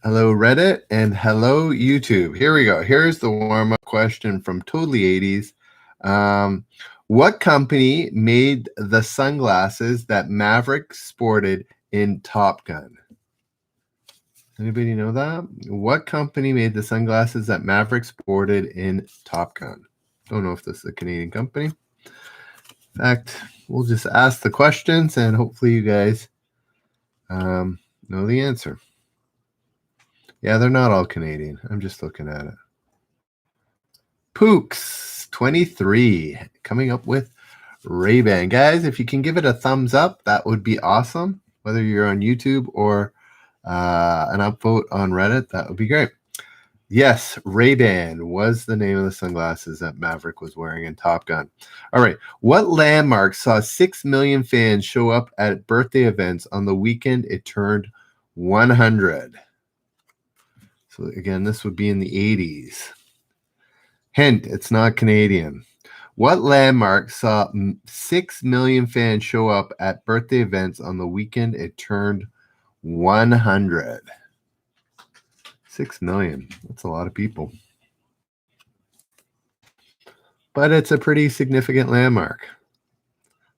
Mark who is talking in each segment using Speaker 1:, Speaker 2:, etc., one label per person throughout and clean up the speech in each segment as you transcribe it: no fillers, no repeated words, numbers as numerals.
Speaker 1: Hello, Reddit, and hello, YouTube. Here we go. Here's the warm-up question from Totally 80s. What company made the sunglasses that Maverick sported in Top Gun? Anybody know that? What company made the sunglasses that Maverick sported in Top Gun? Don't know if this is a Canadian company. In fact, we'll just ask the questions, and hopefully you guys know the answer. Yeah, they're not all Canadian. I'm just looking at it. Pooks 23 coming up with Ray-Ban. Guys, if you can give it a thumbs up, that would be awesome. Whether you're on YouTube or an upvote on Reddit, that would be great. Yes, Ray-Ban was the name of the sunglasses that Maverick was wearing in Top Gun. All right. What landmark saw 6 million fans show up at birthday events on the weekend it turned 100? So again, this would be in the 80s. Hint, it's not Canadian. What landmark saw 6 million fans show up at birthday events on the weekend it turned 100? 6 million. That's a lot of people. But it's a pretty significant landmark.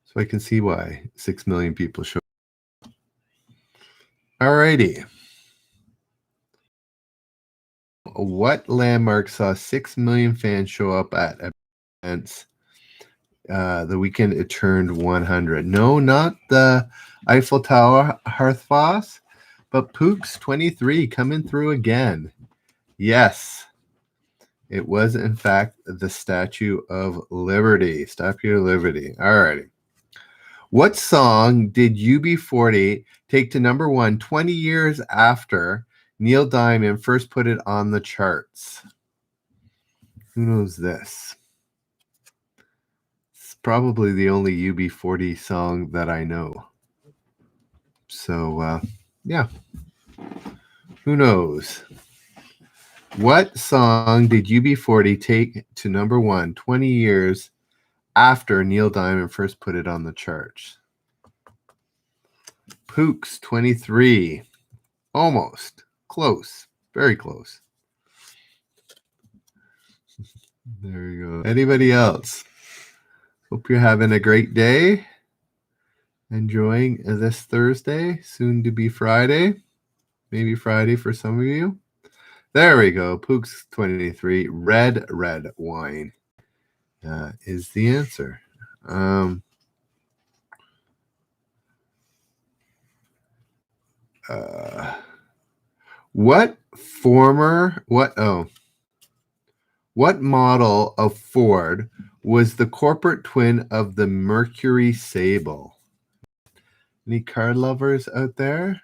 Speaker 1: So I can see why 6 million people show up. All righty. What landmark saw 6 million fans show up at events the weekend it turned 100? No, not the Eiffel Tower, Hearthfoss, but Pooks 23 coming through again. Yes, it was in fact the Statue of Liberty. Statue of Liberty. All righty. What song did UB40 take to number 1 20 years after Neil Diamond first put it on the charts? Who knows this? It's probably the only UB40 song that I know. So, yeah. Who knows? What song did UB40 take to number 1 20 years after Neil Diamond first put it on the charts? Pooks 23. Almost. Close. Very close. There you go. Anybody else? Hope you're having a great day. Enjoying this Thursday, soon to be Friday. Maybe Friday for some of you. There we go. Pooks 23. Red wine is the answer. What model of Ford was the corporate twin of the Mercury Sable? Any car lovers out there?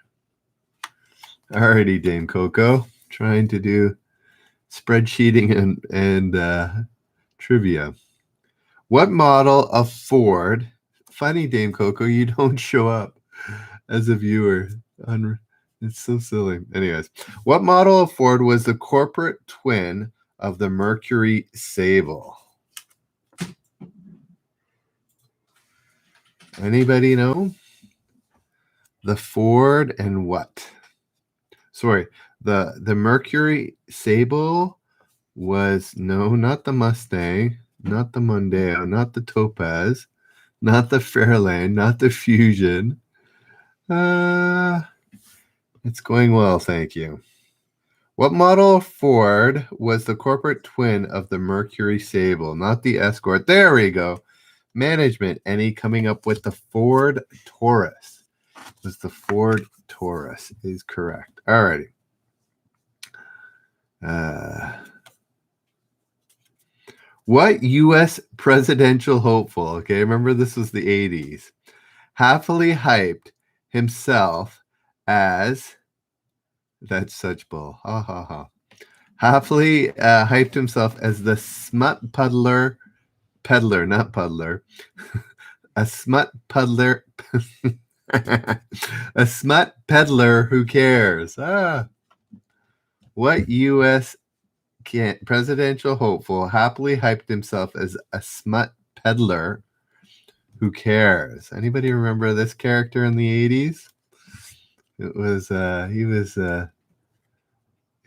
Speaker 1: Alrighty, Dame Coco, trying to do spreadsheeting and trivia. What model of Ford? Funny, Dame Coco, you don't show up as a viewer. It's so silly. Anyways, what model of Ford was the corporate twin of the Mercury Sable? Anybody know? The Ford and what? Sorry, the Mercury Sable was, no, not the Mustang, not the Mondeo, not the Topaz, not the Fairlane, not the Fusion. It's going well, thank you. What model of Ford was the corporate twin of the Mercury Sable? Not the Escort. There we go. Management, any coming up with the Ford Taurus. Was the Ford Taurus is correct. All righty. What U.S. presidential hopeful, okay, remember this was the 80s, happily hyped himself as, that's such bull, ha ha ha, happily hyped himself as the smut peddler, not puddler, a smut peddler, a smut peddler who cares. What U.S. presidential hopeful happily hyped himself as a smut peddler who cares? Anybody remember this character in the 80s? It was he was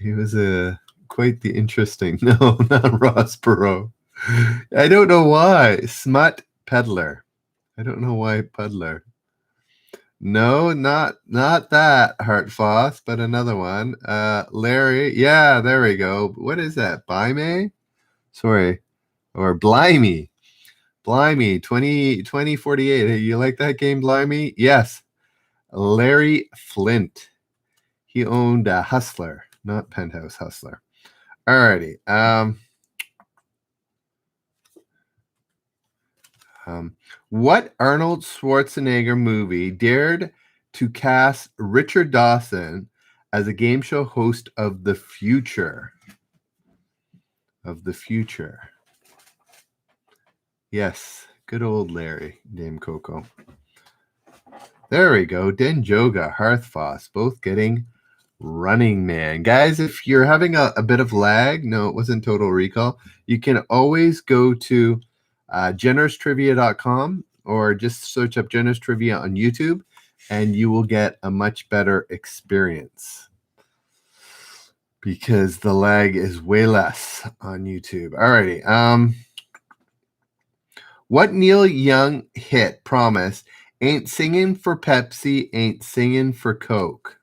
Speaker 1: He was quite the interesting. No, not Ross Perot. I don't know why. Smut Peddler. I don't know why Puddler. No, not that Hart Foss, but another one. Larry. Yeah, there we go. What is that? Blimey? Sorry. Or Blimey. Blimey 2048. Hey, you like that game, Blimey? Yes. Larry Flint. He owned Hustler, not Penthouse Hustler. Alrighty. What Arnold Schwarzenegger movie dared to cast Richard Dawson as a game show host of the future? Of the future. Yes, good old Larry, Dame Coco. There we go. Den Joga, Hearthfoss, both getting Running Man. Guys, if you're having a bit of lag, no, it wasn't Total Recall, you can always go to generoustrivia.com or just search up Generous Trivia on YouTube, and you will get a much better experience because the lag is way less on YouTube. Alrighty. What Neil Young hit promised ain't singing for Pepsi, ain't singing for Coke?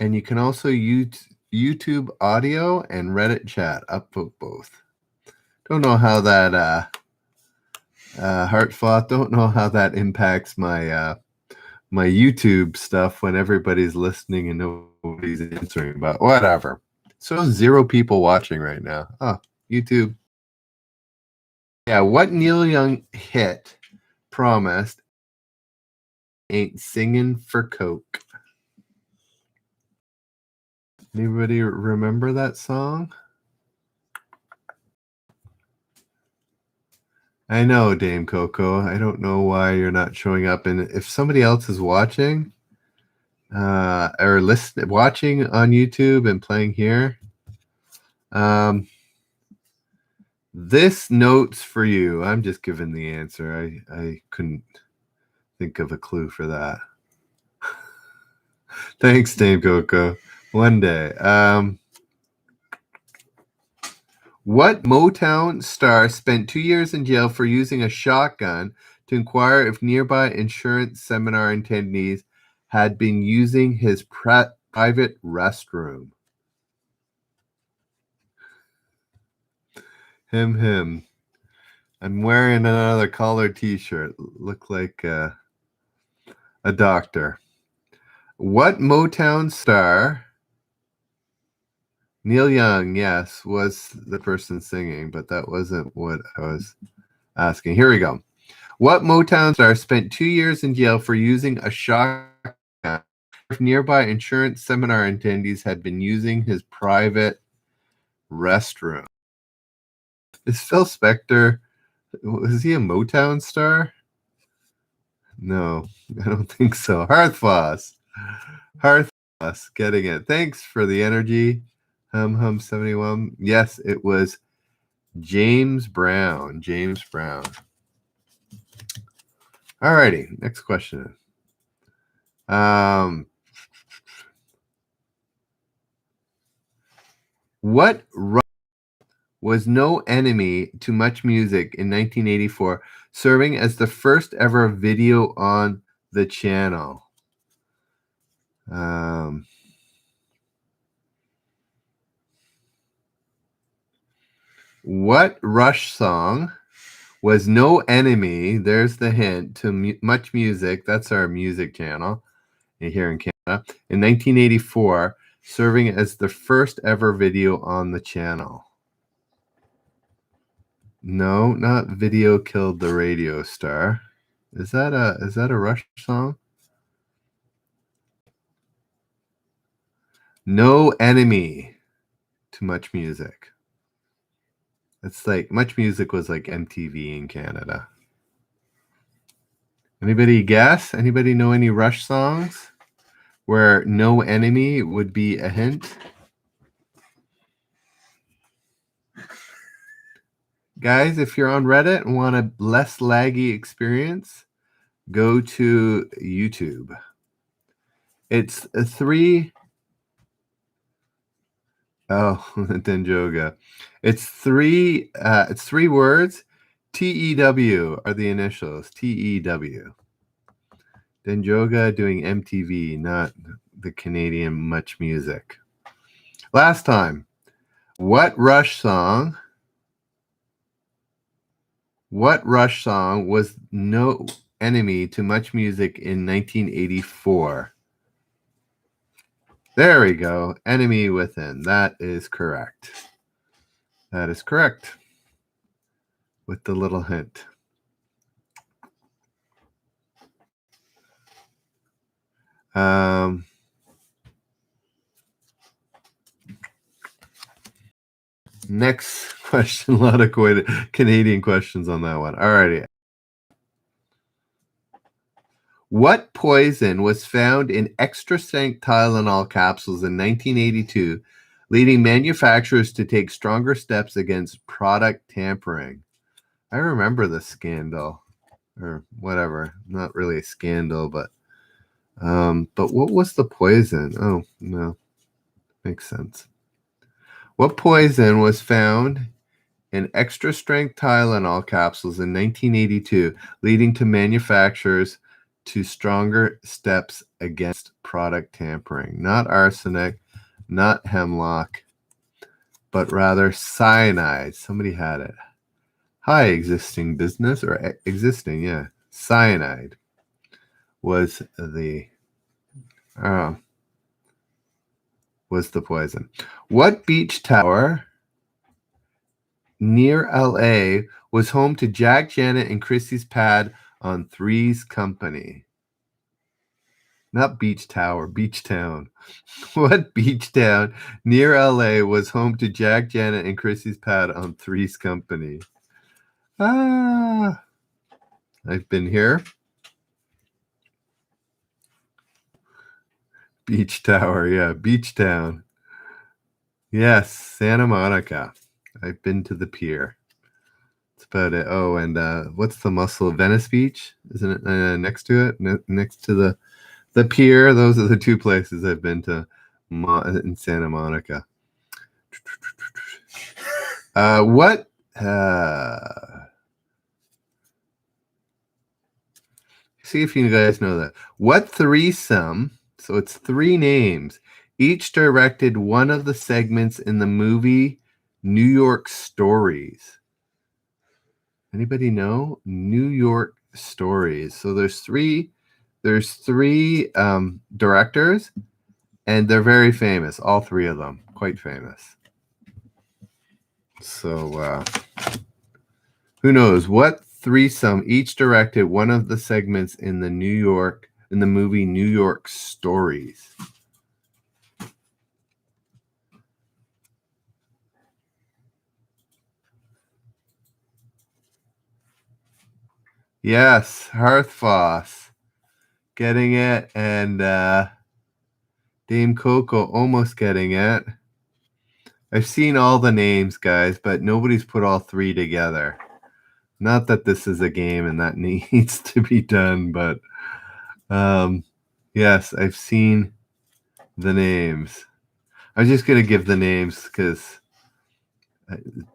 Speaker 1: And you can also use YouTube audio and Reddit chat. Upvote both. Don't know how that Heart Fought. Don't know how that impacts my my YouTube stuff when everybody's listening and nobody's answering. But whatever. So 0 people watching right now. Oh, YouTube. Yeah, what Neil Young hit promised ain't singing for Coke. Anybody remember that song? I know, Dame Coco. I don't know why you're not showing up. And if somebody else is watching or watching on YouTube and playing here, this note's for you. I'm just giving the answer. I couldn't think of a clue for that. Thanks, Dame Coco. One day. What Motown star spent 2 years in jail for using a shotgun to inquire if nearby insurance seminar attendees had been using his private restroom? Him. I'm wearing another collared t-shirt. Look like a doctor. What Motown star? Neil Young, yes, was the person singing, but that wasn't what I was asking. Here we go. What Motown star spent 2 years in jail for using a shotgun if nearby insurance seminar attendees had been using his private restroom? Is Phil Spector, was he a Motown star? No, I don't think so. Hearthfoss, getting it. Thanks for the energy. Hum 71. Yes, it was James Brown. Alrighty, next question. What was No Enemy to Much Music in 1984, serving as the first ever video on the channel? What Rush song was No Enemy, there's the hint, to Much Music, that's our music channel here in Canada, in 1984, serving as the first ever video on the channel? No, not Video Killed the Radio Star. Is that a Rush song? No Enemy to Much Music. It's like Much Music was like MTV in Canada. Anybody guess? Anybody know any Rush songs where No Enemy would be a hint? Guys, if you're on Reddit and want a less laggy experience, go to YouTube. It's three. Oh, Denjoga. It's three. It's three words. TEW are the initials. TEW. Denjoga doing MTV, not the Canadian Much Music. Last time. What Rush song was no enemy to Much Music in 1984? There we go. Enemy Within. That is correct. That is correct. With the little hint. Next question. A lot of Canadian questions on that one. Alrighty. What poison was found in extra-strength Tylenol capsules in 1982, leading manufacturers to take stronger steps against product tampering? I remember the scandal, or whatever. Not really a scandal, but what was the poison? Oh, no. Makes sense. What poison was found in extra-strength Tylenol capsules in 1982, leading to manufacturers to stronger steps against product tampering? Not arsenic, not hemlock, but rather cyanide. Somebody had it. Hi, existing business, or existing, yeah. Cyanide was the poison. What beach tower near LA was home to Jack, Janet, and Chrissy's pad on Three's Company? Not beach tower, beach town. What beach town near LA was home to Jack, Janet, and Chrissy's pad on Three's Company? I've been here. Beach tower, yeah, beach town. Yes, Santa Monica. I've been to the pier. That's about it. Oh, and what's the muscle? Venice Beach? Isn't it next to it? Next to the pier? Those are the two places I've been to in Santa Monica. What? See if you guys know that. What threesome? So it's three names. Each directed one of the segments in the movie New York Stories. Anybody know? New York Stories. So there's three directors, and they're very famous. All three of them, quite famous. So who knows what threesome each directed one of the segments in the movie New York Stories? Yes, Hearthfoss getting it, and Dame Coco almost getting it. I've seen all the names, guys, but nobody's put all three together. Not that this is a game and that needs to be done, but yes, I've seen the names. I'm just going to give the names because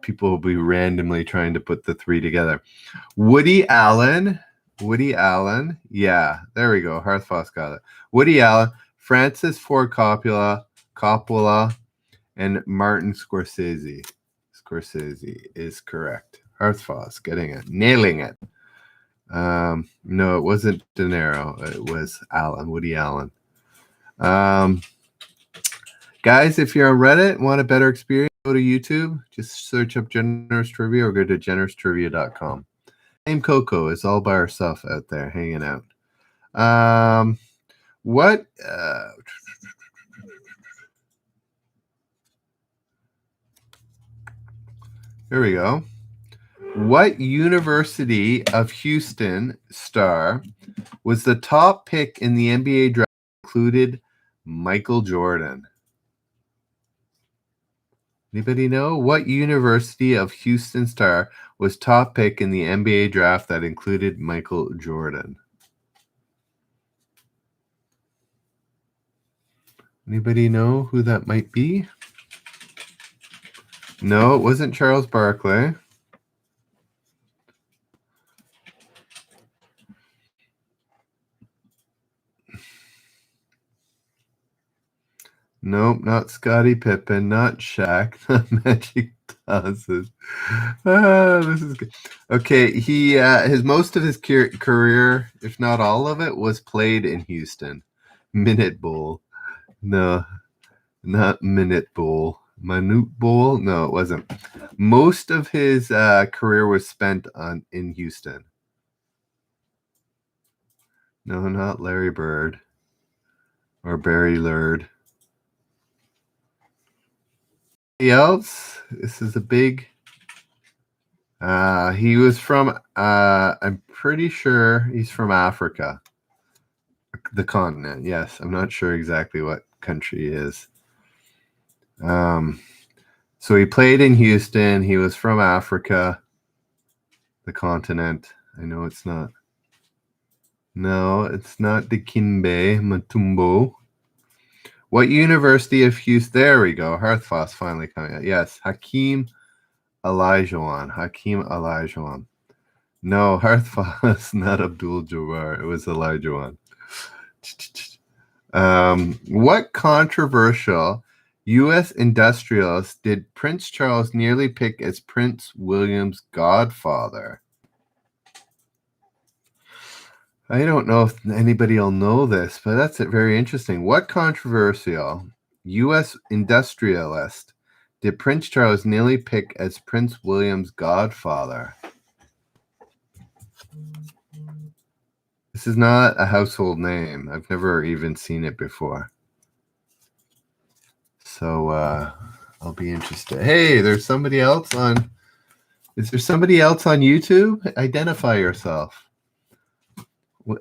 Speaker 1: people will be randomly trying to put the three together. Woody Allen. Yeah, there we go. Hearthfoss got it. Woody Allen, Francis Ford Coppola, and Martin Scorsese. Scorsese is correct. Hearthfoss getting it, nailing it. No, it wasn't De Niro. It was Woody Allen. Guys, if you're on Reddit and want a better experience, go to YouTube. Just search up Generous Trivia or go to generoustrivia.com. Dame Coco is all by herself out there hanging out. What? Here we go. What University of Houston star was the top pick in the NBA draft? Included Michael Jordan. Anybody know what University of Houston star was top pick in the NBA draft that included Michael Jordan? Anybody know who that might be? No, it wasn't Charles Barkley. Nope, not Scottie Pippen, not Shaq, not Magic Johnson. This is good. Okay, he his most of his career, if not all of it, was played in Houston. Minute Bowl. No, not Minute Bowl. Minute Bowl? No, it wasn't. Most of his career was spent in Houston. No, not Larry Bird or Barry Lurd. Else? This is a big. He was from. I'm pretty sure he's from Africa. The continent. Yes, I'm not sure exactly what country he is. So he played in Houston. He was from Africa. The continent. I know it's not. No, it's not Dikembe Mutombo. What University of Houston? There we go. Hearthfoss finally coming out. Yes, Hakeem Olajuwon. Hakeem Olajuwon. No, Hearthfoss, not Abdul Jabbar. It was Olajuwon. What controversial U.S. industrialist did Prince Charles nearly pick as Prince William's godfather? I don't know if anybody will know this, but that's very interesting. What controversial U.S. industrialist did Prince Charles nearly pick as Prince William's godfather? This is not a household name. I've never even seen it before. So I'll be interested. Hey, there's somebody else on. Is there somebody else on YouTube? Identify yourself.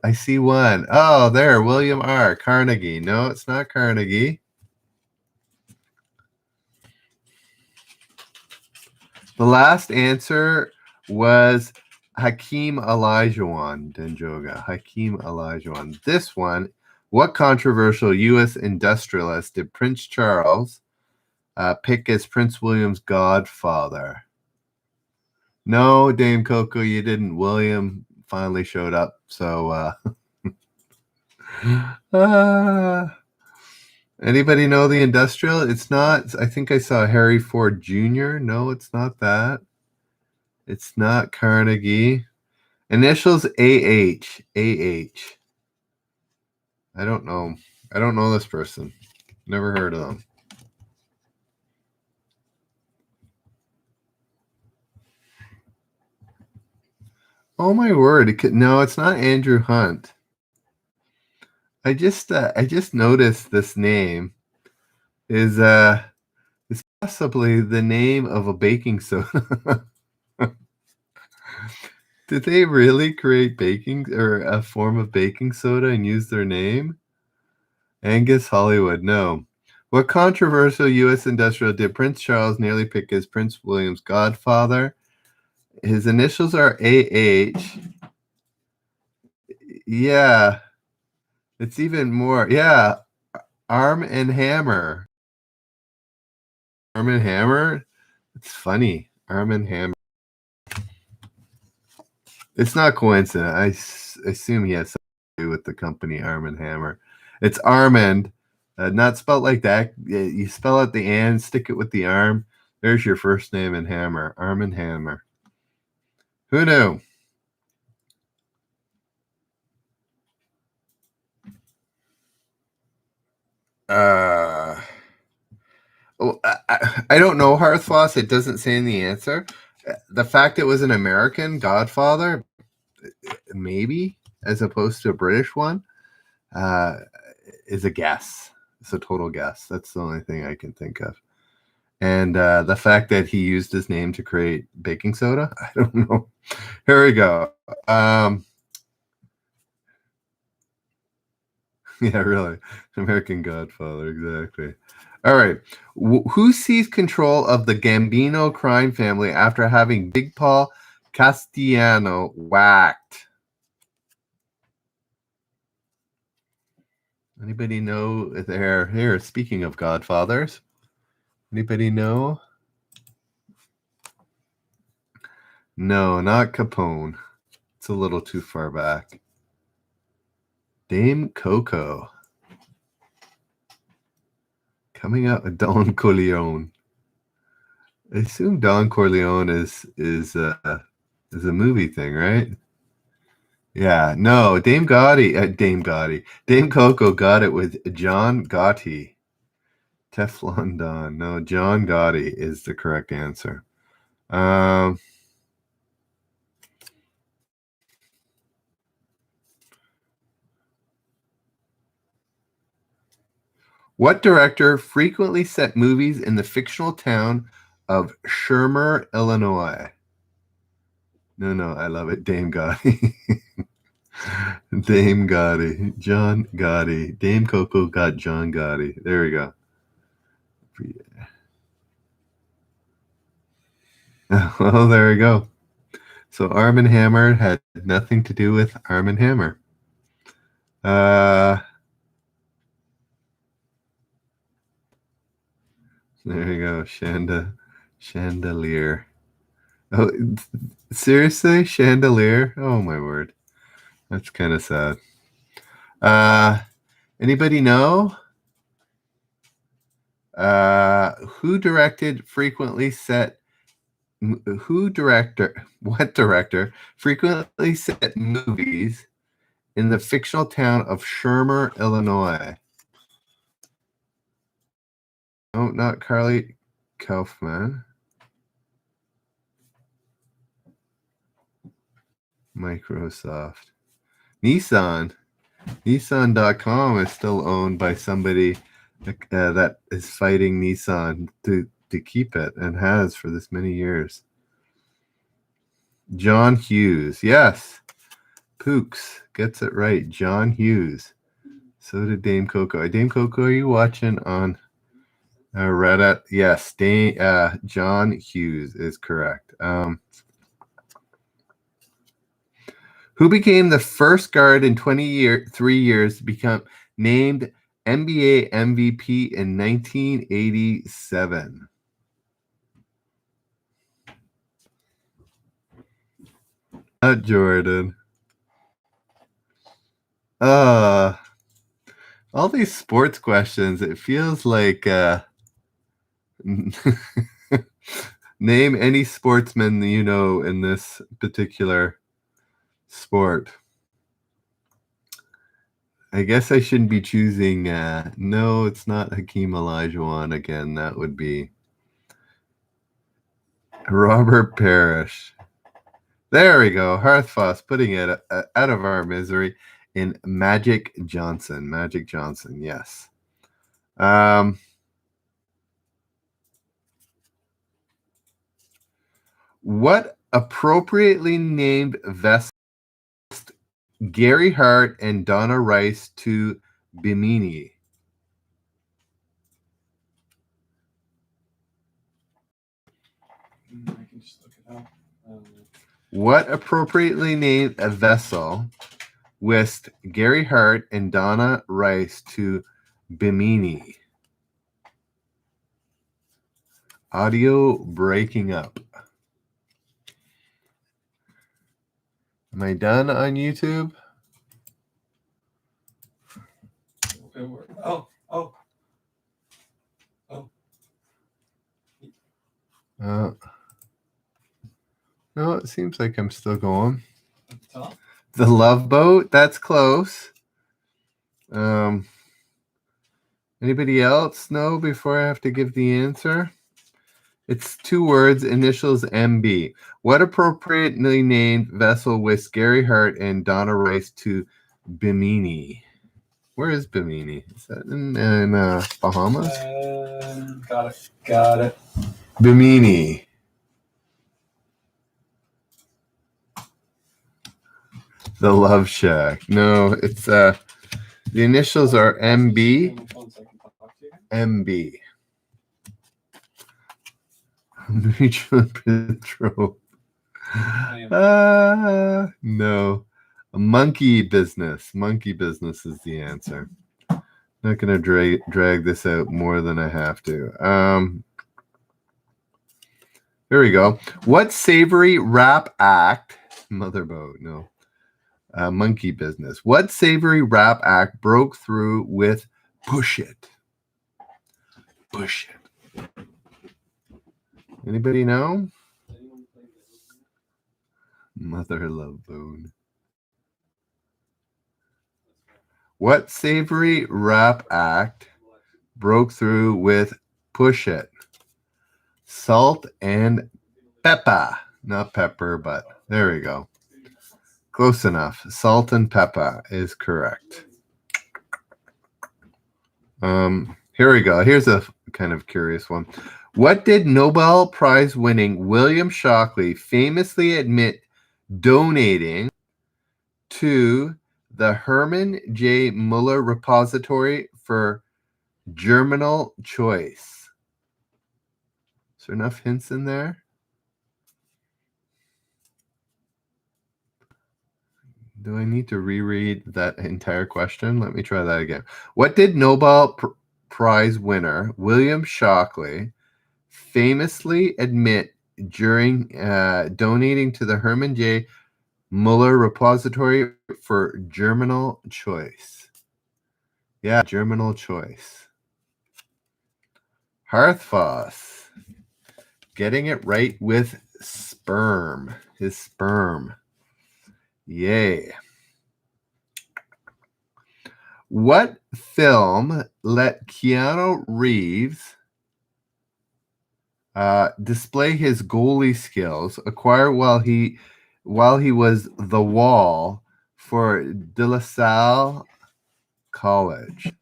Speaker 1: I see one. Oh, there, William R. Carnegie. No, it's not Carnegie. The last answer was Hakeem Olajuwon Denjoga. Hakeem Olajuwon. This one, what controversial U.S. industrialist did Prince Charles pick as Prince William's godfather? No, Dame Coco, you didn't. William finally showed up. So, anybody know the industrial? It's not. I think I saw Harry Ford Jr. No, it's not that. It's not Carnegie. Initials AH. AH. I don't know. I don't know this person. Never heard of them. Oh my word! No, it's not Andrew Hunt. I just noticed this name is possibly the name of a baking soda. Did they really create baking or a form of baking soda and use their name? Angus Hollywood, no. What controversial U.S. industrial did Prince Charles nearly pick as Prince William's godfather? His initials are AH. Yeah. It's even more. Yeah. Arm and Hammer. Arm and Hammer? It's funny. Arm and Hammer. It's not coincident. I assume he has something to do with the company Arm and Hammer. It's Armand, not spelled like that. You spell out the and, stick it with the arm. There's your first name and Hammer. Arm and Hammer. Who knew? I don't know Hearthfoss. It doesn't say in the answer. The fact it was an American Godfather, maybe, as opposed to a British one, is a guess. It's a total guess. That's the only thing I can think of. And the fact that he used his name to create baking soda, I don't know. Here we go. Yeah, really. American Godfather, exactly. All right. Who seized control of the Gambino crime family after having Big Paul Castellano whacked? Anybody know there? Here, speaking of Godfathers, anybody know? No, not Capone. It's a little too far back. Dame Coco. Coming out with Don Corleone. I assume Don Corleone is a movie thing, right? Yeah, no, Dame Coco got it with John Gotti. Teflon Don. No, John Gotti is the correct answer. What director frequently set movies in the fictional town of Shermer, Illinois? No, I love it. Dame Gotti. Dame Gotti. John Gotti. Dame Coco got John Gotti. There we go. Well, there we go. So Arm & Hammer had nothing to do with Arm & Hammer. There you go. Chandelier. Oh, seriously? Chandelier? Oh, my word. That's kind of sad. Anybody know? What director frequently set movies in the fictional town of Shermer, Illinois? No, not Carly Kaufman. Microsoft. Nissan.com is still owned by somebody that is fighting Nissan to keep it and has for this many years. John Hughes. Yes. Pooks gets it right. John Hughes. So did Dame Coco. Dame Coco, are you watching on Reddit? Yes. John Hughes is correct. Who became the first guard in 23 years to become named NBA MVP in 1987? Not Jordan. All these sports questions, it feels like name any sportsman you know in this particular sport. I guess I shouldn't be choosing. No, it's not Hakeem Olajuwon again. That would be Robert Parrish. There we go. Hearthfoss putting it out of our misery in Magic Johnson. Magic Johnson, yes. What appropriately named vessel Gary Hart and Donna Rice to Bimini?
Speaker 2: I can just look it up.
Speaker 1: What appropriately named a vessel with Gary Hart and Donna Rice to Bimini? Audio breaking up. Am I done on YouTube? No, it seems like I'm still going. The Love Boat? That's close. Anybody else know before I have to give the answer? It's 2 words, initials MB. What appropriately named vessel with Gary Hart and Donna Rice to Bimini? Where is Bimini? Is that in Bahamas?
Speaker 2: Got it.
Speaker 1: Bimini. The Love Shack. No, it's the initials are MB. MB. Mutual Petro. No. Monkey Business. Monkey Business is the answer. Not going to drag this out more than I have to. Here we go. What savory rap act? Motherboat, no. Monkey business. What savory rap act broke through with Push It? Push It. Anybody know? Mother Love Bone. What savory rap act broke through with Push It? Salt and pepper. Not pepper, but there we go. Close enough. Salt and pepper is correct. Here we go. Here's a kind of curious one. What did Nobel Prize winning William Shockley famously admit donating to the Herman J. Muller Repository for Germinal Choice? Is there enough hints in there? Do I need to reread that entire question? Let me try that again. What did Nobel Prize winner William Shockley famously admit during donating to the Herman J. Muller Repository for Germinal Choice? Yeah, Germinal Choice. Hearthfoss getting it right with sperm. His sperm. Yay. What film let Keanu Reeves display his goalie skills acquired while he was the wall for De La Salle College?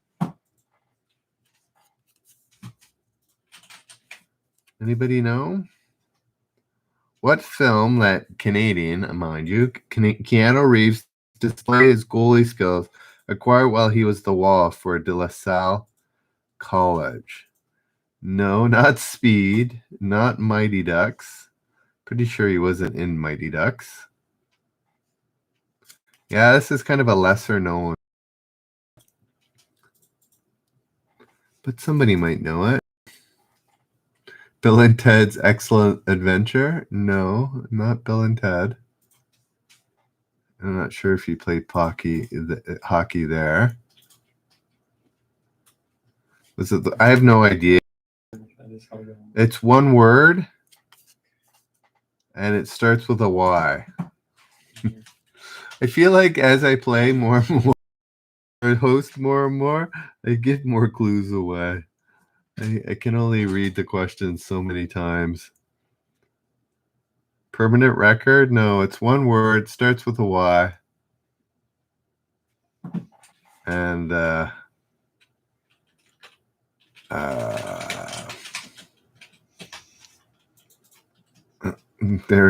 Speaker 1: Anybody know? What film let Canadian, mind you, Keanu Reeves display his goalie skills acquired while he was the wall for De La Salle College? No, not Speed, not Mighty Ducks. Pretty sure he wasn't in Mighty Ducks. Yeah, this is kind of a lesser known, but somebody might know it. Bill and Ted's Excellent Adventure? No, not Bill and Ted. I'm not sure if you played hockey there. Was it? I have no idea. It's one word, and it starts with a Y. I feel like as I play more and more, or host more and more, I give more clues away. I can only read the questions so many times. Permanent record? No, it's one word, starts with a Y. And there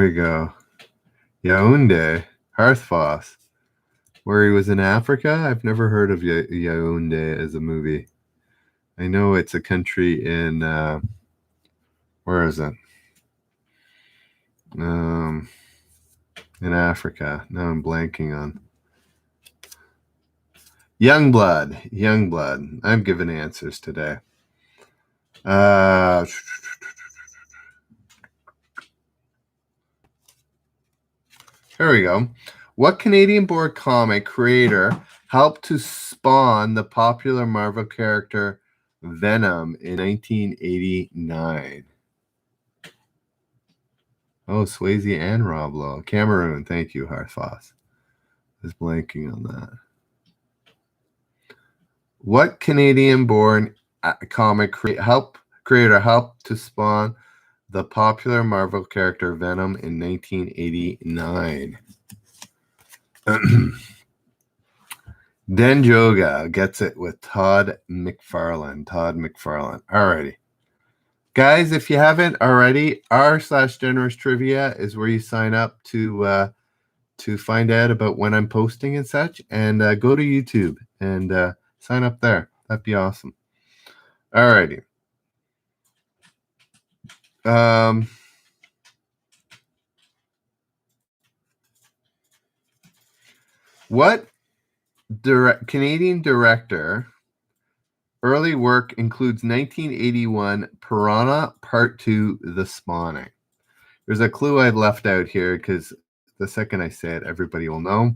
Speaker 1: we go. Yaoundé, Hearthfoss, where he was in Africa. I've never heard of Yaoundé as a movie. I know it's a country in where is it? In Africa. Now I'm blanking on. Youngblood. I'm giving answers today. Here we go. What Canadian-born comic creator helped to spawn the popular Marvel character Venom in 1989? Oh, Swayze and Rob Lowe. Cameroon. Thank you, Hearthfoss. I was blanking on that. What Canadian-born comic creator helped to spawn the popular Marvel character Venom in 1989? Denjoga gets it with Todd McFarlane. Alrighty. Guys, if you haven't already, r/generous trivia is where you sign up to find out about when I'm posting and such. And go to YouTube and sign up there. That'd be awesome. Alrighty. What Canadian director Early work includes 1981 Piranha Part 2, The Spawning. There's a clue I left out here because the second I say it, everybody will know.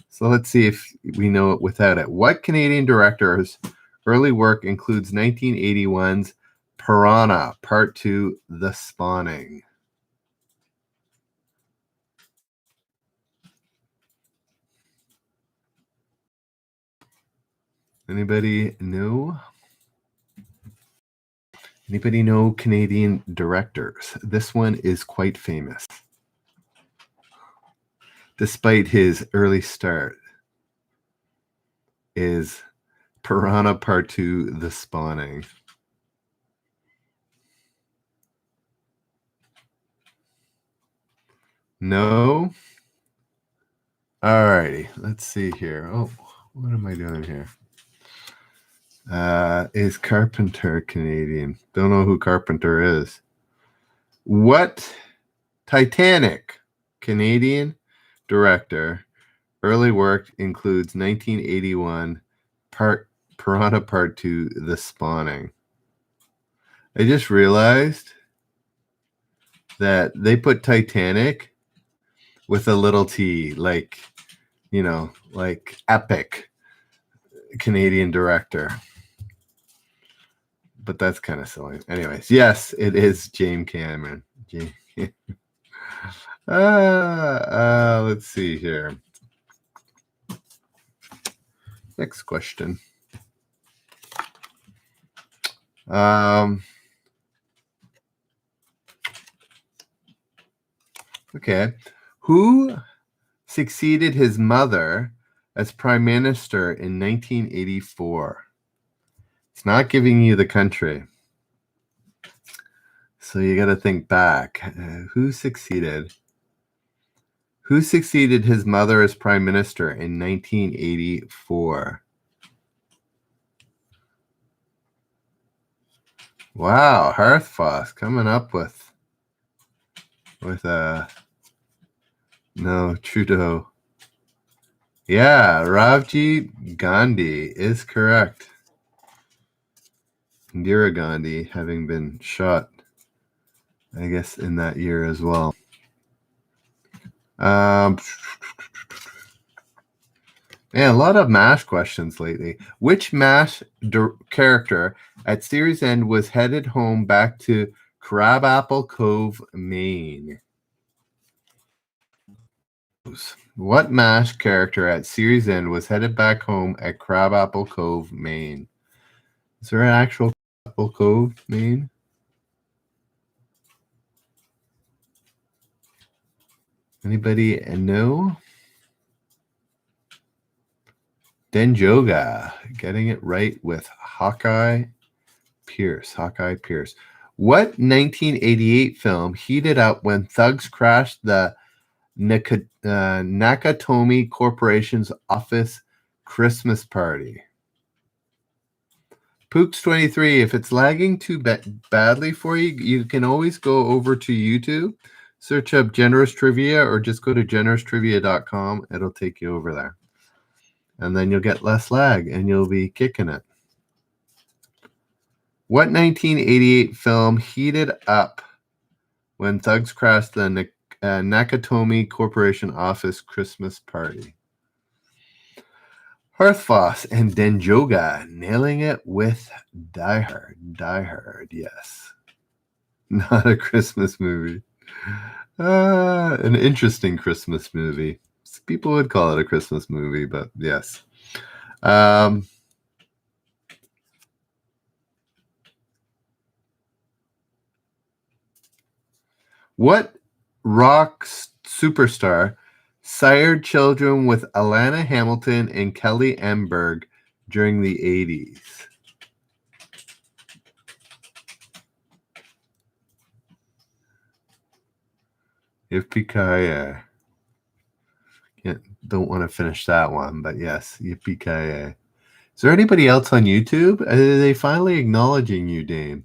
Speaker 1: So let's see if we know it without it. What Canadian director's early work includes 1981's Piranha Part 2, The Spawning? Anybody know? Anybody know Canadian directors? This one is quite famous. Despite his early start, is Piranha Part 2, The Spawning. No? Alrighty, let's see here. Oh, what am I doing here? Is Carpenter Canadian? Don't know who Carpenter is. What Titanic Canadian director early work includes 1981 Piranha Part 2, The Spawning? I just realized that they put Titanic with a little T, like, you know, like epic Canadian director. But that's kind of silly. Anyways, yes, it is James Cameron. Let's see here. Next question. Okay. Who succeeded his mother as prime minister in 1984? It's not giving you the country. So you got to think back. Who succeeded his mother as prime minister in 1984? Wow, Hearthfoss coming up with no, Trudeau. Yeah, Ravji Gandhi is correct. Indira Gandhi having been shot, I guess, in that year as well. Man, a lot of MASH questions lately. Which MASH character at series end was headed home back to Crabapple Cove, Maine? What MASH character at series end was headed back home at Crabapple Cove, Maine? Is there an actual Crabapple Cove, Maine? Anybody know? Denjoga, getting it right with Hawkeye Pierce. What 1988 film heated up when thugs crashed the Nakatomi Corporation's office Christmas party? Pooks23, if it's lagging too badly for you, you can always go over to YouTube, search up Generous Trivia, or just go to generoustrivia.com. It'll take you over there. And then you'll get less lag, and you'll be kicking it. What 1988 film heated up when thugs crashed the Nakatomi Corporation office Christmas party? Hearthfoss and Denjoga nailing it with Die Hard. Die Hard, yes. Not a Christmas movie. An interesting Christmas movie. People would call it a Christmas movie, but yes. What rock superstar sired children with Alana Hamilton and Kelly Emberg during the 80s? Yippee-ki-yay. Don't want to finish that one, but yes, yippee-ki-yay. Is there anybody else on YouTube? Are they finally acknowledging you, Dane?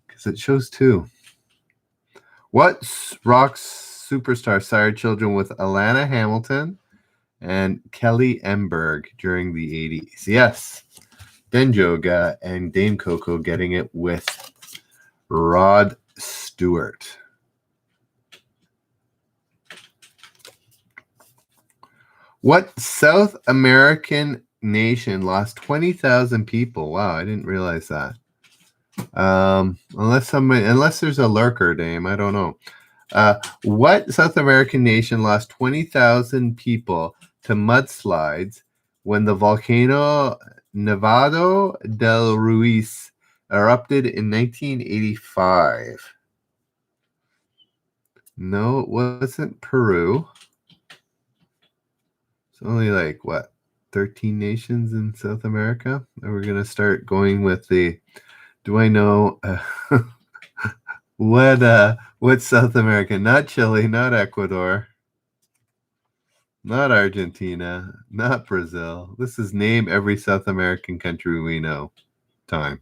Speaker 1: Because it shows two. What rock superstar sired children with Alana Hamilton and Kelly Emberg during the 80s? Yes, Denjoga, and Dame Coco getting it with Rod Stewart. What South American nation lost 20,000 people? Wow, I didn't realize that. Unless there's a lurker, Dame, I don't know. What South American nation lost 20,000 people to mudslides when the volcano Nevado del Ruiz erupted in 1985? No, it wasn't Peru. It's only like, what, 13 nations in South America? And we're going to start going with the, do I know what South America? Not Chile, not Ecuador, not Argentina, not Brazil. This is name every South American country we know time.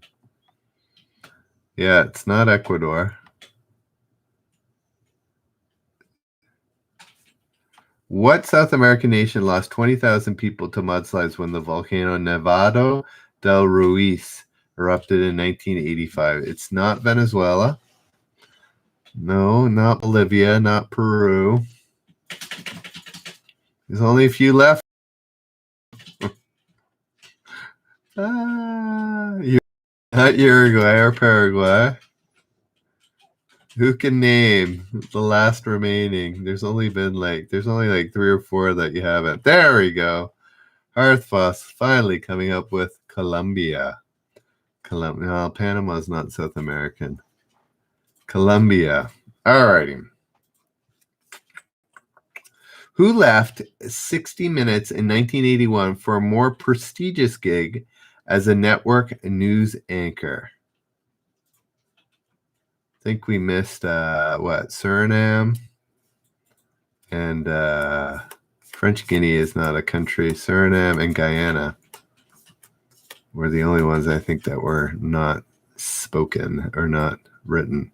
Speaker 1: Yeah, it's not Ecuador. What South American nation lost 20,000 people to mudslides when the volcano Nevado del Ruiz erupted in 1985? It's not Venezuela. No, not Bolivia, not Peru. There's only a few left. Not Uruguay or Paraguay. Who can name the last remaining? There's only like 3 or 4 that you haven't. There we go. Hearthfuss finally coming up with Colombia. No, Panama's not South American. Colombia. Alrighty. Who left 60 Minutes in 1981 for a more prestigious gig as a network news anchor? I think we missed Suriname and French Guinea is not a country. Suriname and Guyana were the only ones I think that were not spoken or not written.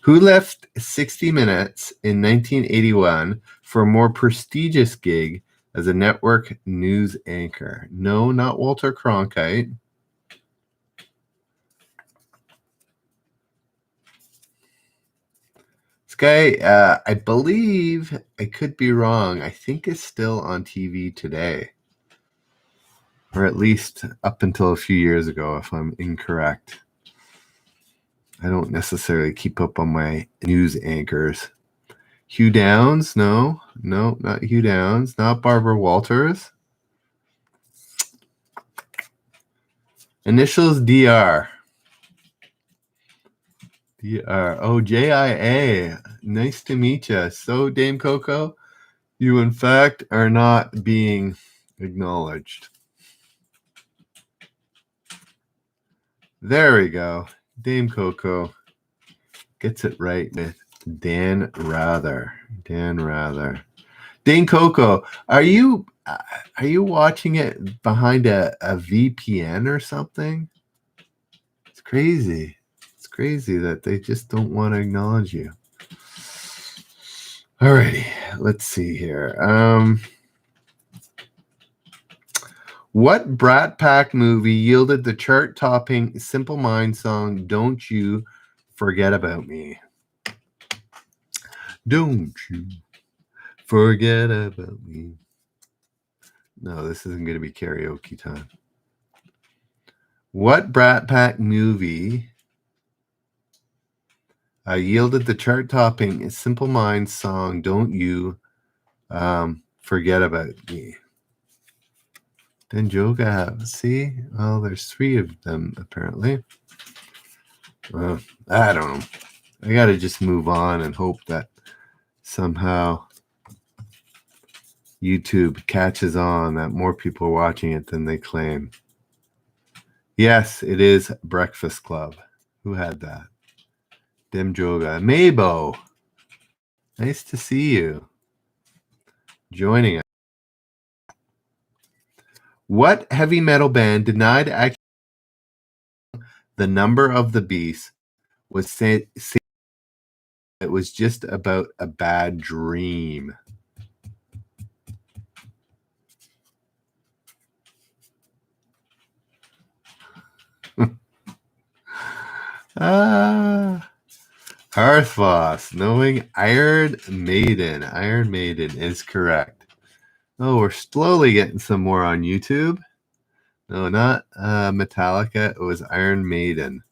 Speaker 1: Who left 60 Minutes in 1981 for a more prestigious gig as a network news anchor? No, not Walter Cronkite. This guy, I believe, I could be wrong, I think is still on TV today. Or at least up until a few years ago, if I'm incorrect. I don't necessarily keep up on my news anchors. Hugh Downs? No, not Hugh Downs. Not Barbara Walters. Initials DR. DR. Oh, JIA. Nice to meet you. So, Dame Coco, you in fact are not being acknowledged. There we go. Dame Coco gets it right with Dan Rather. Dan Rather. Dame Coco, are you watching it behind a VPN or something? It's crazy. It's crazy that they just don't want to acknowledge you. Alrighty, let's see here. What Brat Pack movie yielded the chart-topping Simple Minds song "Don't You Forget About Me"? Don't you forget about me. No, this isn't going to be karaoke time. What Brat Pack movie yielded the chart-topping Simple Minds song "Don't You Forget About Me"? Then Joga, see? Well, there's 3 of them apparently. I don't know. I got to just move on and hope that somehow YouTube catches on, that more people are watching it than they claim. Yes, it is Breakfast Club. Who had that? Dim Joga. Mabo. Nice to see you joining us. What heavy metal band denied actually the number of the beast was saying it was just about a bad dream? Hearthfoss, knowing Iron Maiden. Iron Maiden is correct. Oh, we're slowly getting some more on YouTube. No, not Metallica. It was Iron Maiden.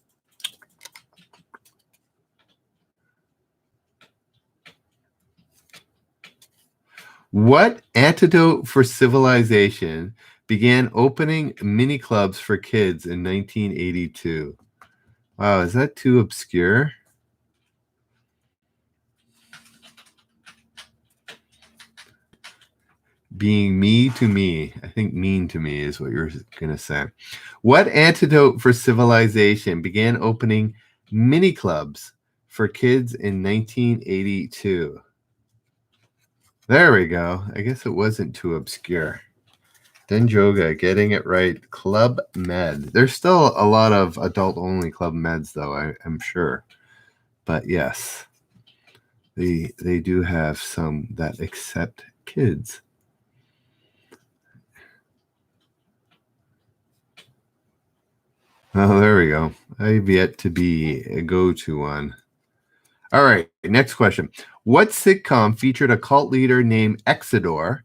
Speaker 1: What antidote for civilization began opening mini clubs for kids in 1982? Wow, is that too obscure? Being me to me. I think mean to me is what you're going to say. What antidote for civilization began opening mini clubs for kids in 1982? There we go. I guess it wasn't too obscure. Denjoga, getting it right. Club Med. There's still a lot of adult-only Club Meds, though, I'm sure. But yes, they do have some that accept kids. Oh, there we go. I've yet to be a go-to one. All right, next question. What sitcom featured a cult leader named Exodore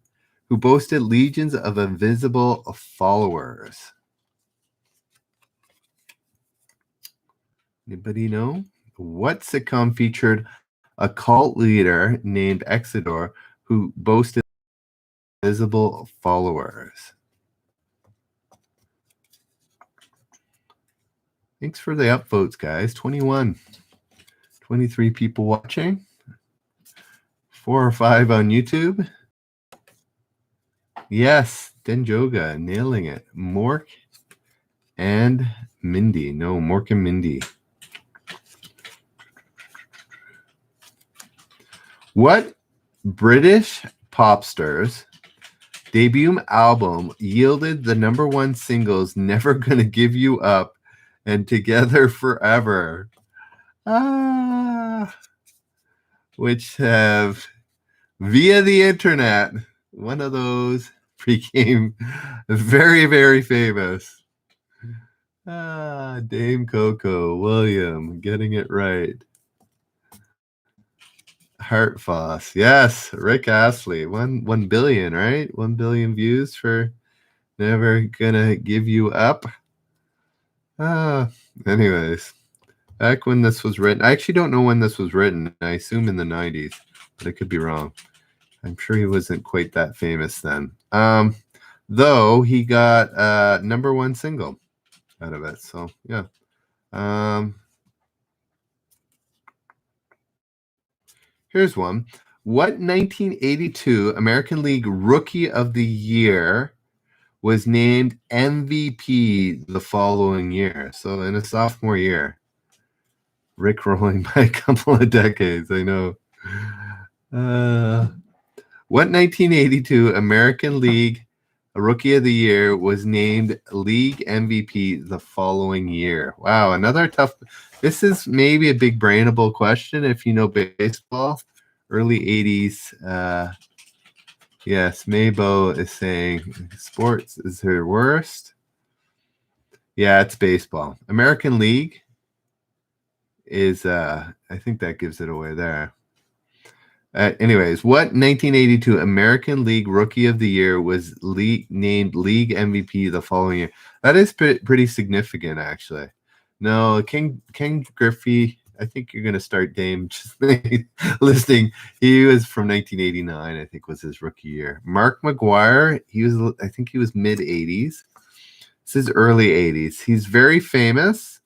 Speaker 1: who boasted legions of invisible followers? Anybody know? What sitcom featured a cult leader named Exodore who boasted invisible followers? Thanks for the upvotes, guys. 21. 23 people watching. 4 or 5 on YouTube. Yes, Denjoga, nailing it. Mork and Mindy. No, Mork and Mindy. What British pop stars' debut album yielded the #1 singles Never Gonna Give You Up and Together Forever? Which have, via the internet, one of those became very, very famous. Dame Coco, William, getting it right. Heartfoss, yes. Rick Astley, 1 billion, right? 1 billion views for Never Gonna Give You Up. Anyways, back when this was written, I actually don't know when this was written. I assume in the 90s, but I could be wrong. I'm sure he wasn't quite that famous then. Though he got #1 single out of it. So yeah. Here's one. What 1982 American League Rookie of the Year was named MVP the following year? So in a sophomore year. Rick rolling by a couple of decades, I know. What 1982 American League Rookie of the Year was named League MVP the following year? Wow, another tough. This is maybe a big brainable question if you know baseball. Early 80s. Yes, Maybo is saying sports is her worst. Yeah, it's baseball. American League is, I think that gives it away there. Anyways, what 1982 American League Rookie of the Year was named League MVP the following year? That is pretty significant, actually. No, King Griffey. I think you're going to start Dame just listing. He was from 1989, I think was his rookie year. Mark McGuire, I think he was mid 80s. This is early 80s. He's very famous.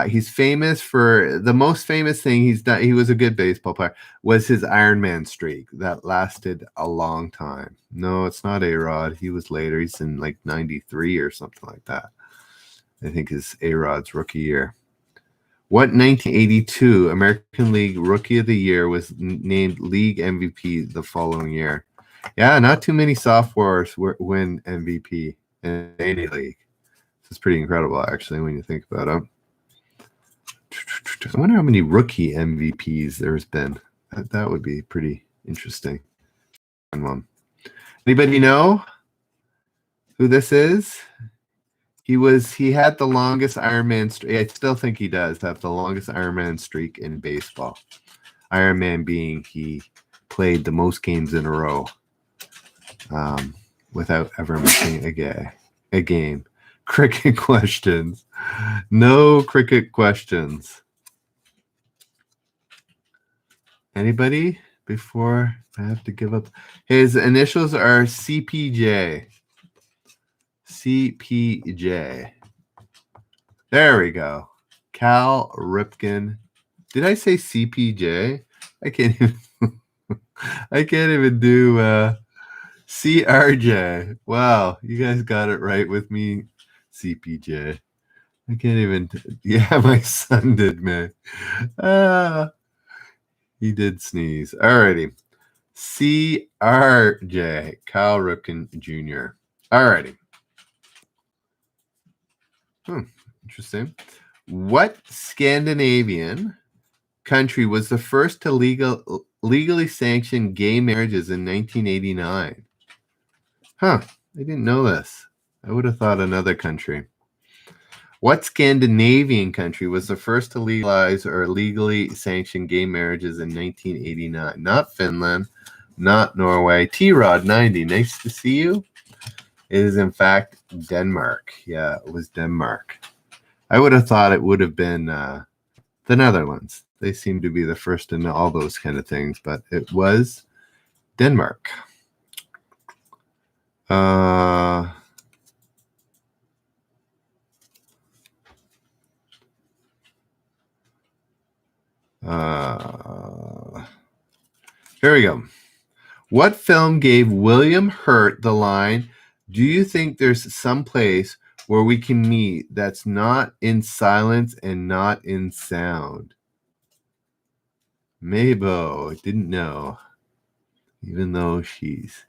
Speaker 1: He's famous for the most famous thing he's done. He was a good baseball player. Was his Iron Man streak that lasted a long time? No, it's not A-Rod. He was later. He's in like 93 or something like that. I think is A-Rod's rookie year. What 1982 American League Rookie of the Year was named League MVP the following year? Yeah, not too many sophomores win MVP in any league. This is pretty incredible, actually, when you think about it. I wonder how many rookie MVPs there's been. That would be pretty interesting. Anybody know who this is? He had the longest Ironman streak. I still think he does have the longest Ironman streak in baseball. Ironman being he played the most games in a row without ever missing a game. Cricket questions. No cricket questions. Anybody before I have to give up? His initials are CPJ. CPJ. There we go. Cal Ripken. Did I say CPJ? I can't even I can't even do CRJ. Wow, you guys got it right with me. CPJ. I can't even yeah, my son did, man. He did sneeze. Alrighty. CRJ. Kyle Ripken Jr. Alrighty. Interesting. What Scandinavian country was the first to legally sanction gay marriages in 1989? Huh. I didn't know this. I would have thought another country. What Scandinavian country was the first to legalize or legally sanction gay marriages in 1989? Not Finland, not Norway. T-Rod 90, nice to see you. It is, in fact, Denmark. Yeah, it was Denmark. I would have thought it would have been the Netherlands. They seem to be the first in all those kind of things, but it was Denmark. Here we go. What film gave William Hurt the line, "Do you think there's some place where we can meet that's not in silence and not in sound?" Mabo, didn't know. Even though she's,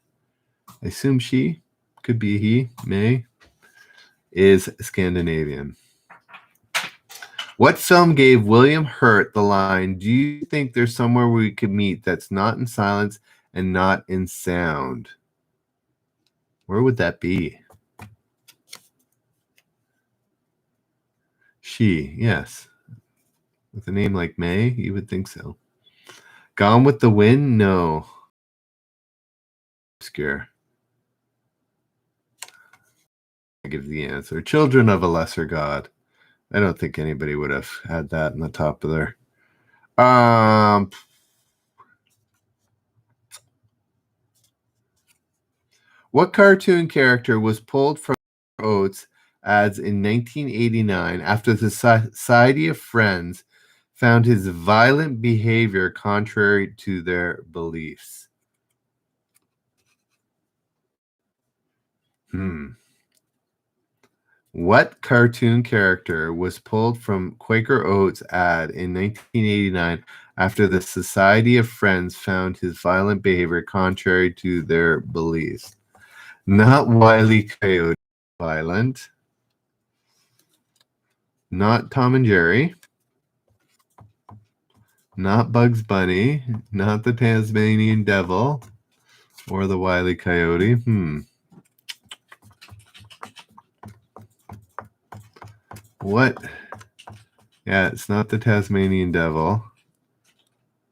Speaker 1: I assume she, could be he, May, is Scandinavian. What film gave William Hurt the line, "Do you think there's somewhere we could meet that's not in silence and not in sound?" Where would that be? She, yes. With a name like May, you would think so. Gone with the Wind? No. Obscure. I give the answer. Children of a Lesser God. I don't think anybody would have had that in the top of their. What cartoon character was pulled from Oates ads in 1989 after the Society of Friends found his violent behavior contrary to their beliefs? What cartoon character was pulled from Quaker Oats ad in 1989 after the Society of Friends found his violent behavior contrary to their beliefs? Not Wile E. Coyote violent. Not Tom and Jerry. Not Bugs Bunny. Not the Tasmanian Devil. Or the Wile E. Coyote. What? Yeah, it's not the Tasmanian Devil.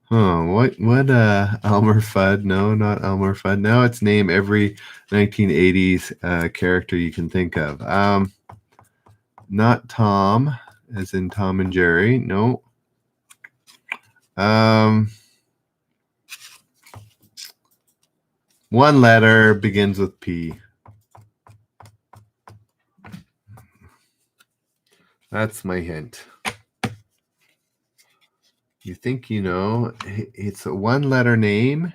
Speaker 1: What Elmer Fudd? No, not Elmer Fudd. Now it's name every 1980s character you can think of. Not Tom, as in Tom and Jerry. No. One letter begins with P. That's my hint. You think you know? It's a one-letter name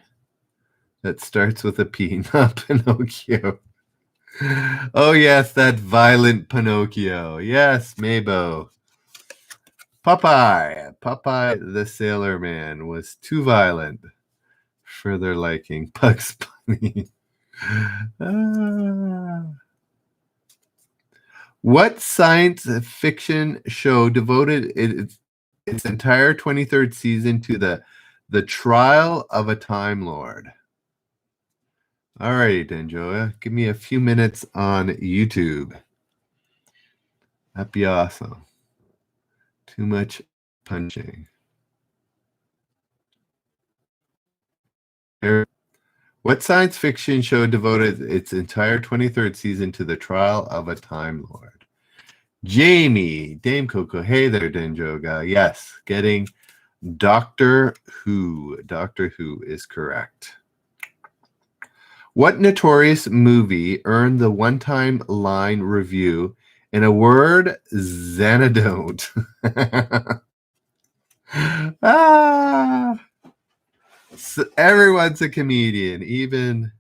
Speaker 1: that starts with a P, not Pinocchio. Oh, yes, that violent Pinocchio. Yes, Mabo. Popeye. Popeye the Sailor Man was too violent for their liking. Bugs Bunny. What science fiction show devoted its entire 23rd season to the trial of a Time Lord? All right, Danjoya, give me a few minutes on YouTube. That'd be awesome. Too much punching. What science fiction show devoted its entire 23rd season to the trial of a Time Lord? Jamie, Dame Coco. Hey there, Denjoga. Yes, getting Doctor Who. Doctor Who is correct. What notorious movie earned the one-time line review in a word, Xanadont? So everyone's a comedian, even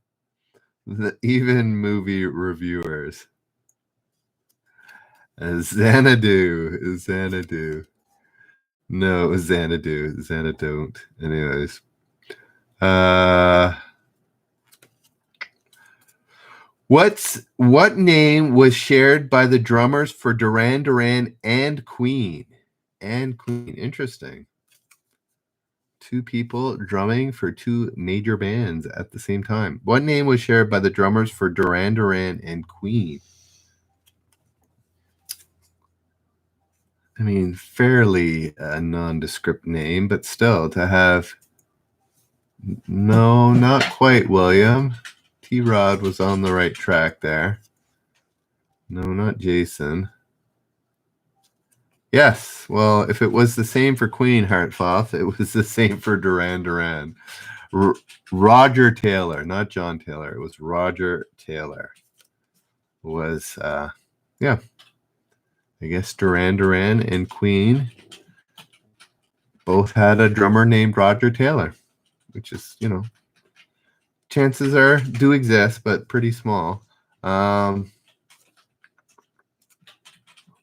Speaker 1: movie reviewers. Xanadu. No, Xanadu. Xanadont. Anyways. What name was shared by the drummers for Duran Duran and Queen? Interesting. Two people drumming for two major bands at the same time. What name was shared by the drummers for Duran Duran and Queen? I mean, fairly a nondescript name, but still to have... No, not quite, William. T-Rod was on the right track there. No, not Jason. Yes, well, if it was the same for Queen, Hartfoth, it was the same for Duran Duran. Roger Taylor, not John Taylor. It was Roger Taylor. Was, yeah. I guess Duran Duran and Queen both had a drummer named Roger Taylor, which is, you know, chances do exist, but pretty small.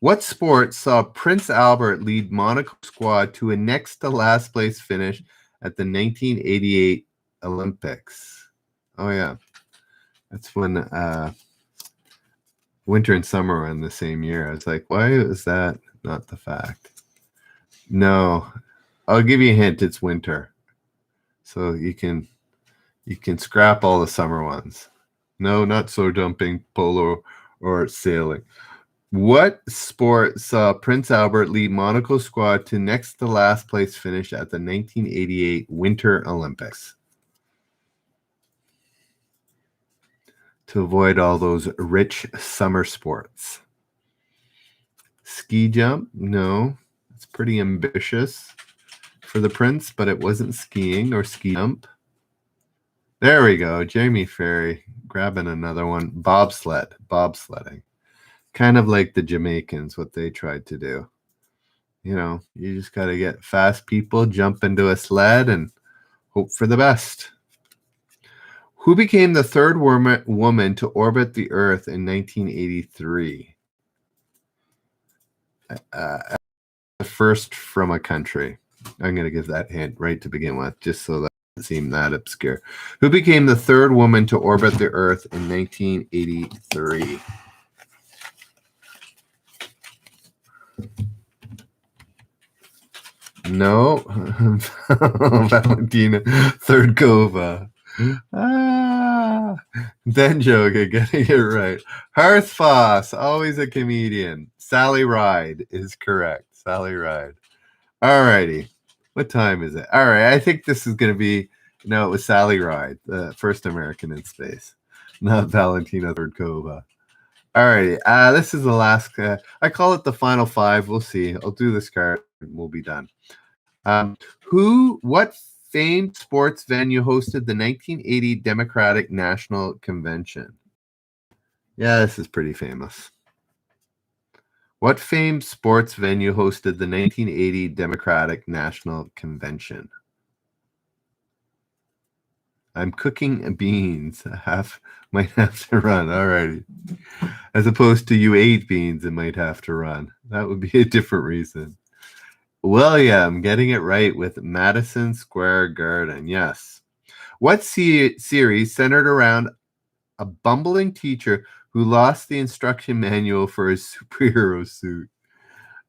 Speaker 1: What sport saw Prince Albert lead Monaco squad to a next to last place finish at the 1988 Olympics? Oh yeah, that's when winter and summer were in the same year. I was like, why is that not the fact? No, I'll give you a hint. It's winter, so you can scrap all the summer ones. No, not sword dumping, polo, or sailing. What sport saw Prince Albert lead Monaco squad to next to last place finish at the 1988 Winter Olympics? To avoid all those rich summer sports. Ski jump? No. It's pretty ambitious for the Prince, but it wasn't skiing or ski jump. There we go. Jamie Ferry grabbing another one. Bobsledding. Kind of like the Jamaicans, what they tried to do. You know, you just got to get fast people, jump into a sled, and hope for the best. Who became the third woman to orbit the Earth in 1983? The first from a country. I'm going to give that hint right to begin with, just so that it doesn't seem that obscure. Who became the third woman to orbit the Earth in 1983? No, Valentina Thirkova. Denjoga getting it right. Hearthfoss, always a comedian. Sally Ride is correct. Sally Ride. All righty. What time is it? All right. I think this is going to be... No, it was Sally Ride, the first American in space, not Valentina Thirkova. All righty. This is the last... I call it the final five. We'll see. I'll do this card and we'll be done. What famed sports venue hosted the 1980 Democratic National Convention? Yeah, this is pretty famous. What famed sports venue hosted the 1980 Democratic National Convention? I'm cooking beans. Might have to run. All righty. As opposed to you ate beans, it might have to run. That would be a different reason. William getting it right with Madison Square Garden. Yes. What series centered around a bumbling teacher who lost the instruction manual for his superhero suit?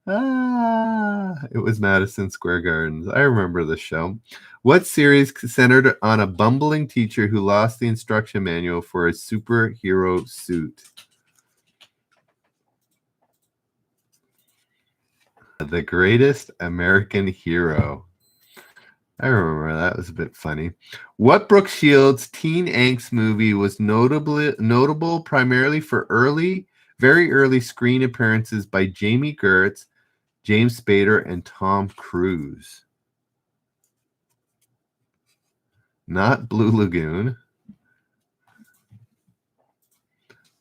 Speaker 1: It was Madison Square Gardens. I remember the show. What series centered on a bumbling teacher who lost the instruction manual for his superhero suit? The Greatest American Hero. I remember that was a bit funny. What Brooke Shields' teen angst movie was notable primarily for very early screen appearances by Jamie Gertz, James Spader, and Tom Cruise? Not Blue Lagoon.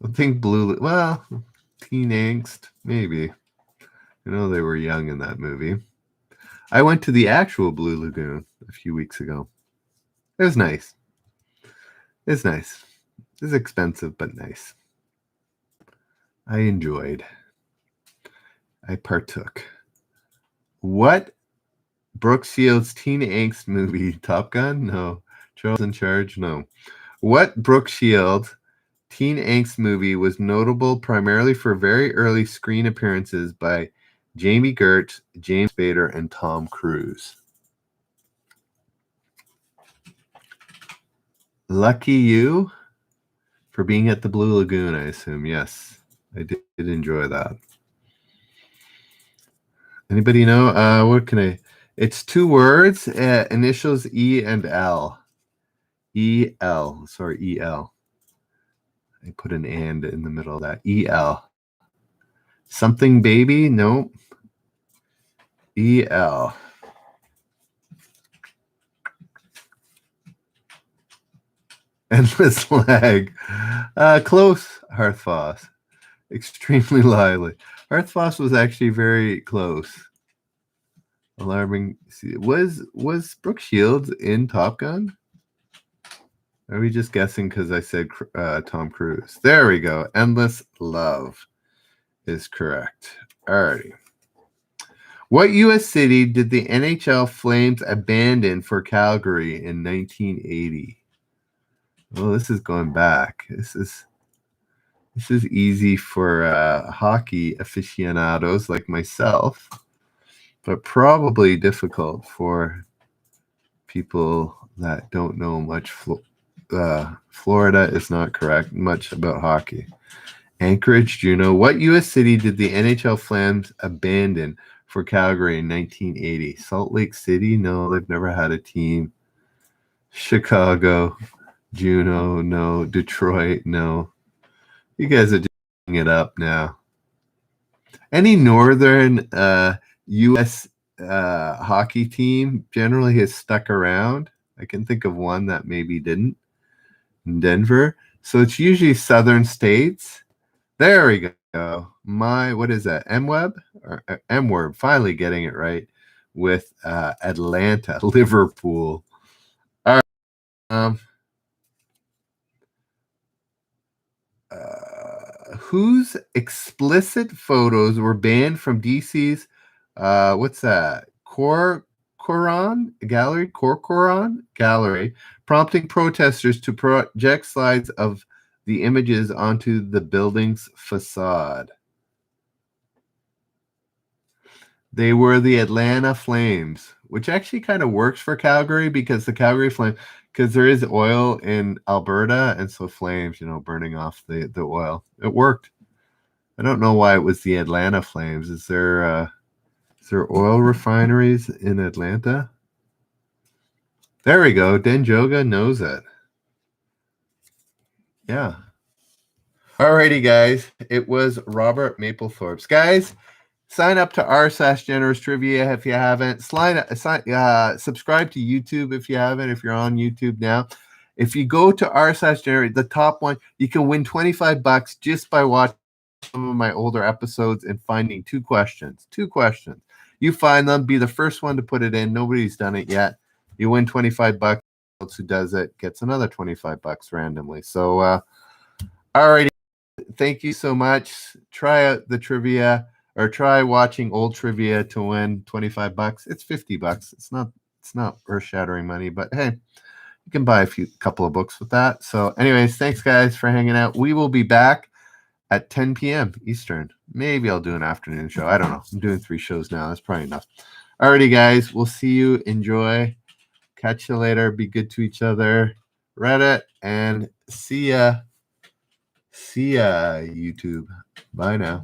Speaker 1: I think well, teen angst, maybe. I know they were young in that movie. I went to the actual Blue Lagoon a few weeks ago. It was nice. It's nice. It's expensive, but nice. I enjoyed. I partook. What Brooke Shields' teen angst movie? Top Gun? No. Charles in Charge? No. What Brooke Shields' teen angst movie was notable primarily for very early screen appearances by Jamie Gertz, James Spader, and Tom Cruise? Lucky you for being at the Blue Lagoon, I assume. Yes, I did enjoy that. Anybody know? What can I? It's 2 words, initials E and L. E-L. Sorry, E-L. I put an and in the middle of that. E-L. Something baby? No. E-L. Endless leg. Close, Hearthfoss. Extremely lively. Hearthfoss was actually very close. Alarming. Was Brooke Shields in Top Gun? Are we just guessing because I said Tom Cruise? There we go. Endless Love is correct. Alrighty. What U.S. city did the NHL Flames abandon for Calgary in 1980? Well, this is going back. This is easy for hockey aficionados like myself, but probably difficult for people that don't know much. Florida is not correct. Much about hockey. Anchorage, Juneau. What U.S. city did the NHL Flames abandon for Calgary in 1980? Salt Lake City? No, they've never had a team. Chicago, Juneau? No. Detroit? No. You guys are just making it up now. Any northern U.S. Hockey team generally has stuck around. I can think of one that maybe didn't. In Denver. So it's usually southern states. There we go. What is that? M-Web? Or M-Web, finally getting it right with Atlanta, Liverpool. All right. Whose explicit photos were banned from DC's what's that? Corcoran Gallery, prompting protesters to project slides of the images onto the building's facade. They were the Atlanta Flames, which actually kind of works for Calgary because the Calgary Flames, because there is oil in Alberta, and so flames, burning off the oil. It worked. I don't know why it was the Atlanta Flames. Is there oil refineries in Atlanta? There we go. Denjoga knows it. Yeah. Alrighty, guys. It was Robert Mapplethorpe's. Guys, sign up to r/generous trivia if you haven't. Subscribe to YouTube if you haven't, if you're on YouTube now. If you go to r/generous, the top one, you can win $25 just by watching some of my older episodes and finding 2 questions. 2 questions. You find them, be the first one to put it in. Nobody's done it yet. You win $25. Who does it gets another $25 randomly. So, alrighty. Thank you so much. Try out the trivia or try watching old trivia to win $25. It's $50. It's not earth-shattering money, but hey, you can buy a couple of books with that. So, anyways, thanks guys for hanging out. We will be back at 10 p.m. Eastern. Maybe I'll do an afternoon show. I don't know. I'm doing 3 shows now. That's probably enough. Alrighty, guys. We'll see you. Enjoy. Catch you later. Be good to each other. Reddit, and see ya. See ya, YouTube. Bye now.